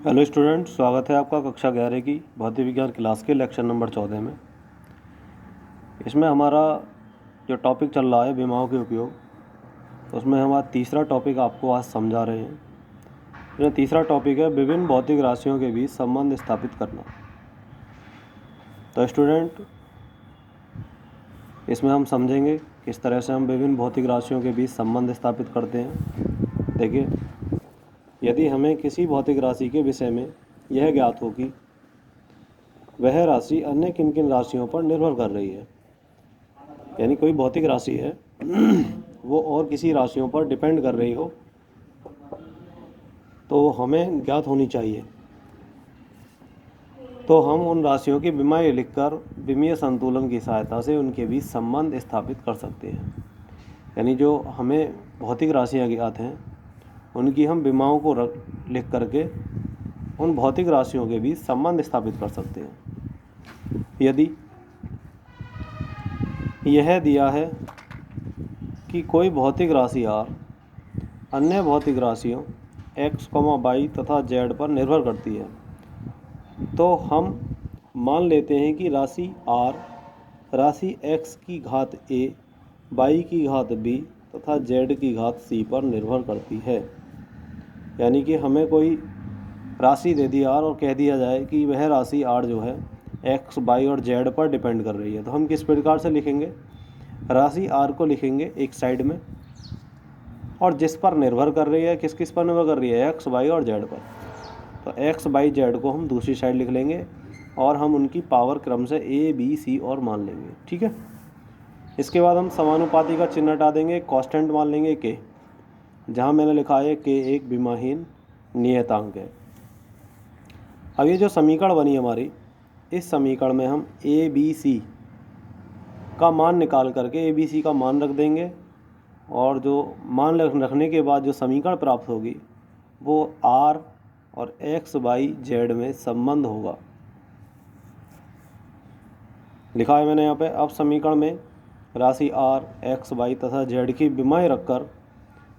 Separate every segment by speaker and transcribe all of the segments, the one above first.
Speaker 1: Hello student, स्वागत है आपका कक्षा 11 की भौतिक विज्ञान क्लास के लेक्चर नंबर 14 में। इसमें हमारा जो टॉपिक चल रहा है विमाओं के उपयोग, उसमें हमारा तीसरा टॉपिक आपको आज समझा रहे हैं। इसमें तीसरा टॉपिक है विभिन्न भौतिक राशियों के बीच संबंध स्थापित करना। तो स्टूडेंट, इसमें हम समझेंगे किस तरह से हम विभिन्न भौतिक राशियों के बीच संबंध स्थापित करते हैं। देखिए, यदि हमें किसी भौतिक राशि के विषय में यह ज्ञात हो कि वह राशि अन्य किन किन राशियों पर निर्भर कर रही है, यानी कोई भौतिक राशि है वो और किसी राशियों पर डिपेंड कर रही हो, तो हमें ज्ञात होनी चाहिए। तो हम उन राशियों की विमाएँ लिखकर विमीय संतुलन की सहायता से उनके बीच संबंध स्थापित कर सकते हैं। यानी जो हमें भौतिक राशियाँ ज्ञात हैं उनकी हम विमाओं को लिख करके उन भौतिक राशियों के बीच संबंध स्थापित कर सकते हैं। यदि यह दिया है कि कोई भौतिक राशि R अन्य भौतिक राशियों x, y तथा z पर निर्भर करती है, तो हम मान लेते हैं कि राशि R राशि x की घात a, y की घात b तथा z की घात c पर निर्भर करती है। यानी कि हमें कोई राशि दे दी R और कह दिया जाए कि वह राशि R जो है x, y और z पर डिपेंड कर रही है, तो हम किस प्रकार से लिखेंगे? राशि R को लिखेंगे एक साइड में, और जिस पर निर्भर कर रही है, किस किस पर निर्भर कर रही है? x, y और z पर। तो x, y, z को हम दूसरी साइड लिख लेंगे और हम उनकी पावर क्रम से a, b, c और मान लेंगे। ठीक है। इसके बाद हम समानुपाती का चिन्ह हटा देंगे, कांस्टेंट मान लेंगे k, जहाँ मैंने लिखा है k एक विमाहीन नियतांक है। अब ये जो समीकरण बनी हमारी, इस समीकरण में हम a, b, c का मान निकाल करके a, b, c का मान रख देंगे, और जो मान रखने के बाद जो समीकरण प्राप्त होगी वो R और x, y, z में संबंध होगा। लिखा है मैंने यहाँ पे। अब समीकरण में राशि R, x, y तथा z की विमाएँ रखकर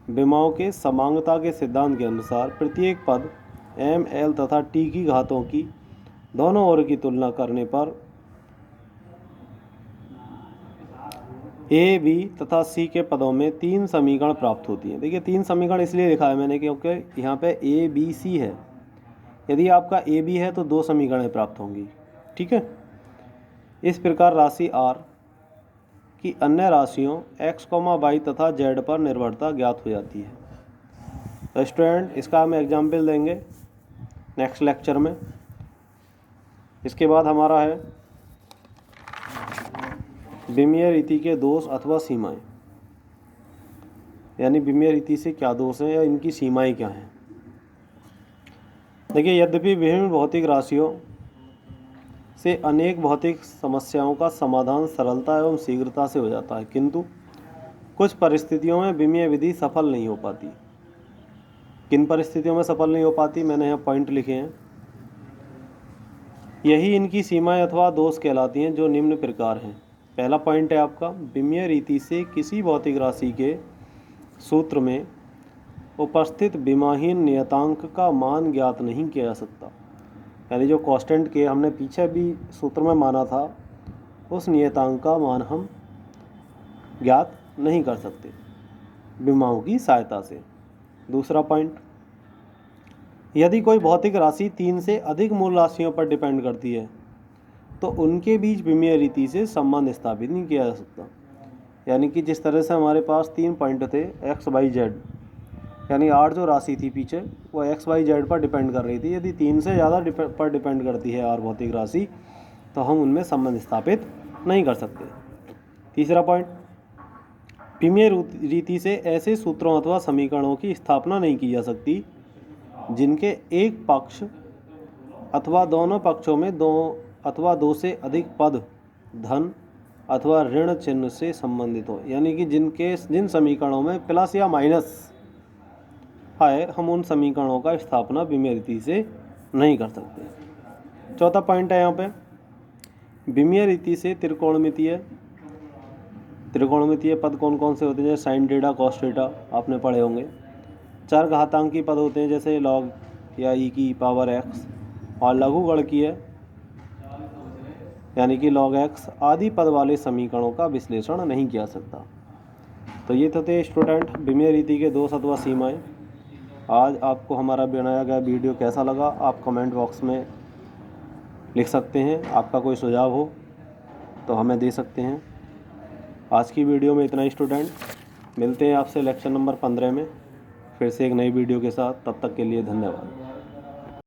Speaker 1: विमाओं के समांगता के सिद्धांत के अनुसार प्रत्येक पद m, l तथा t की घातों की दोनों ओर की तुलना करने पर a, b तथा c के पदों में 3 समीकरण प्राप्त होती हैं। देखिए, 3 समीकरण इसलिए लिखा है मैंने क्योंकि यहाँ पे a, b, c है। यदि आपका a, b है तो 2 समीकरणें प्राप्त होंगी। ठीक है। इस प्रकार राशि R की अन्य राशियों x, y तथा z पर निर्भरता ज्ञात हो जाती है। तो स्टूडेंट, इसका हम एग्जाम्पल देंगे नेक्स्ट लेक्चर में। इसके बाद हमारा है विमीय रीति के दोष अथवा सीमाएं, यानी विमीय रीति से क्या दोष हैं या इनकी सीमाएं क्या हैं। देखिए, यद्यपि विभिन्न भौतिक राशियों से अनेक भौतिक समस्याओं का समाधान सरलता एवं शीघ्रता से हो जाता है, किंतु कुछ परिस्थितियों में विमीय विधि सफल नहीं हो पाती। किन परिस्थितियों में सफल नहीं हो पाती? मैंने यहाँ पॉइंट लिखे हैं। यही इनकी सीमाएं अथवा दोष कहलाती हैं, जो निम्न प्रकार हैं। पहला पॉइंट है आपका, विमीय रीति से किसी भौतिक राशि के सूत्र में उपस्थित विमाहीन नियतांक का मान ज्ञात नहीं किया जा सकता। यानी जो कांस्टेंट के हमने पीछे भी सूत्र में माना था, उस नियतांक का मान हम ज्ञात नहीं कर सकते विमाओं की सहायता से। दूसरा पॉइंट, यदि कोई भौतिक राशि 3 से अधिक मूल राशियों पर डिपेंड करती है, तो उनके बीच विमीय रीति से संबंध स्थापित नहीं किया जा सकता। यानी कि जिस तरह से हमारे पास 3 पॉइंट थे x, y, z, यानी R जो राशि थी पीछे वो x, y, z पर डिपेंड कर रही थी। यदि 3 से ज़्यादा पर डिपेंड करती है R भौतिक राशि, तो हम उनमें संबंध स्थापित नहीं कर सकते। तीसरा पॉइंट, विमीय रीति से ऐसे सूत्रों अथवा समीकरणों की स्थापना नहीं की जा सकती जिनके एक पक्ष अथवा दोनों पक्षों में 2 अथवा 2 से अधिक पद धन अथवा ऋण चिन्ह से संबंधित हो। यानी कि जिन समीकरणों में प्लस या माइनस है, हम उन समीकरणों का स्थापना विमीय रीति से नहीं कर सकते। चौथा पॉइंट है यहाँ पे, विमीय रीति से त्रिकोणमितीय पद कौन कौन से होते हैं? जैसे साइन थीटा, कॉस थीटा आपने पढ़े होंगे। 4 घातांकी पद होते हैं, जैसे लॉग या ई की पावर x और लघुगणकीय यानी कि log x आदि पद वाले समीकरणों का विश्लेषण नहीं किया सकता। तो ये थे स्टूडेंट बीमीय रीति के दोष अथवा सीमाएं। आज आपको हमारा बनाया गया वीडियो कैसा लगा आप कमेंट बॉक्स में लिख सकते हैं। आपका कोई सुझाव हो तो हमें दे सकते हैं। आज की वीडियो में इतना ही स्टूडेंट, मिलते हैं आपसे लेक्चर नंबर 15 में फिर से एक नई वीडियो के साथ। तब तक के लिए धन्यवाद।